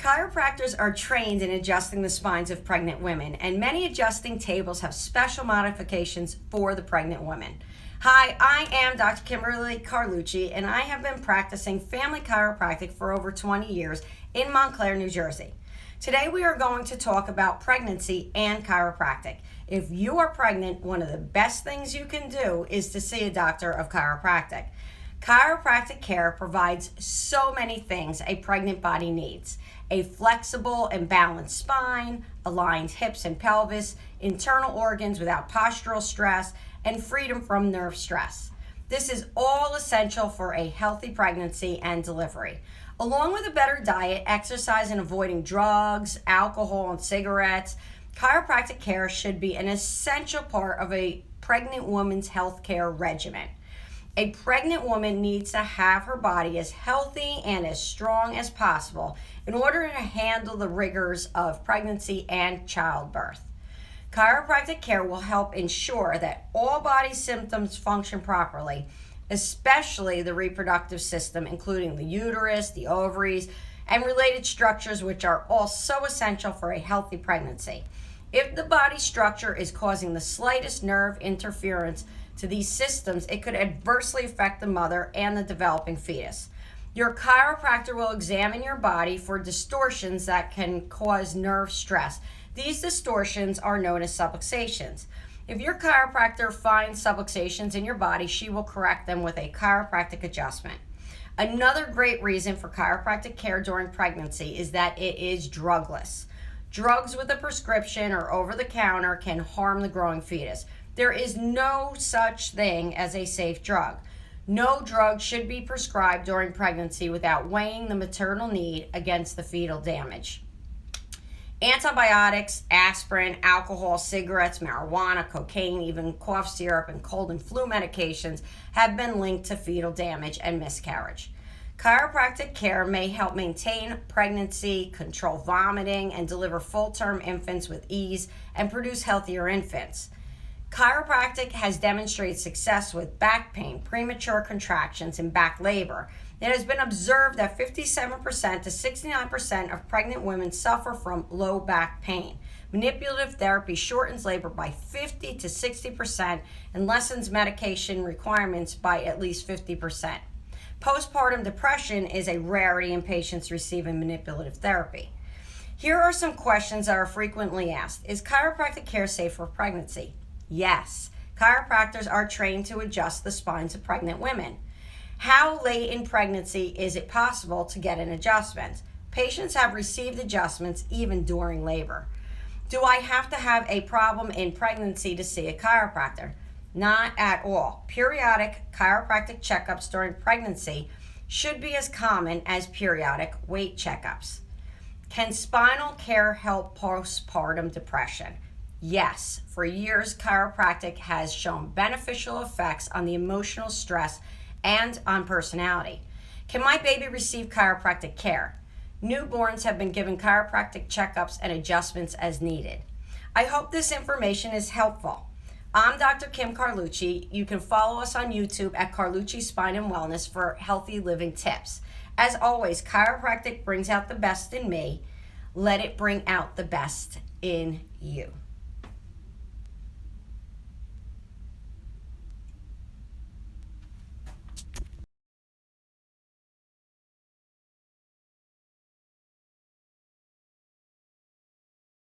Chiropractors are trained in adjusting the spines of pregnant women, and many adjusting tables have special modifications for the pregnant women. Hi, I am Dr. Kimberly Carlucci, and I have been practicing family chiropractic for over 20 years in Montclair, New Jersey. Today we are going to talk about pregnancy and chiropractic. If you are pregnant, one of the best things you can do is to see a doctor of chiropractic. Chiropractic care provides so many things a pregnant body needs: a flexible and balanced spine, aligned hips and pelvis, internal organs without postural stress, and freedom from nerve stress. This is all essential for a healthy pregnancy and delivery. Along with a better diet, exercise, and avoiding drugs, alcohol, and cigarettes, chiropractic care should be an essential part of a pregnant woman's health care regimen. A pregnant woman needs to have her body as healthy and as strong as possible in order to handle the rigors of pregnancy and childbirth. Chiropractic care will help ensure that all body systems function properly, especially the reproductive system, including the uterus, the ovaries, and related structures, which are all so essential for a healthy pregnancy. If the body structure is causing the slightest nerve interference to these systems, it could adversely affect the mother and the developing fetus. Your chiropractor will examine your body for distortions that can cause nerve stress. These distortions are known as subluxations. If your chiropractor finds subluxations in your body, she will correct them with a chiropractic adjustment. Another great reason for chiropractic care during pregnancy is that it is drugless. Drugs with a prescription or over-the-counter can harm the growing fetus. There is no such thing as a safe drug. No drug should be prescribed during pregnancy without weighing the maternal need against the fetal damage. Antibiotics, aspirin, alcohol, cigarettes, marijuana, cocaine, even cough syrup, and cold and flu medications have been linked to fetal damage and miscarriage. Chiropractic care may help maintain pregnancy, control vomiting, and deliver full-term infants with ease and produce healthier infants. Chiropractic has demonstrated success with back pain, premature contractions, and back labor. It has been observed that 57% to 69% of pregnant women suffer from low back pain. Manipulative therapy shortens labor by 50 to 60% and lessens medication requirements by at least 50%. Postpartum depression is a rarity in patients receiving manipulative therapy. Here are some questions that are frequently asked. Is chiropractic care safe for pregnancy? Yes. Chiropractors are trained to adjust the spines of pregnant women. How late in pregnancy is it possible to get an adjustment? Patients have received adjustments even during labor. Do I have to have a problem in pregnancy to see a chiropractor? Not at all. Periodic chiropractic checkups during pregnancy should be as common as periodic weight checkups. Can spinal care help postpartum depression? Yes. For years, chiropractic has shown beneficial effects on the emotional stress and on personality. Can my baby receive chiropractic care? Newborns have been given chiropractic checkups and adjustments as needed. I hope this information is helpful. I'm Dr. Kim Carlucci. You can follow us on YouTube at Carlucci Spine and Wellness for healthy living tips. As always, chiropractic brings out the best in me. Let it bring out the best in you.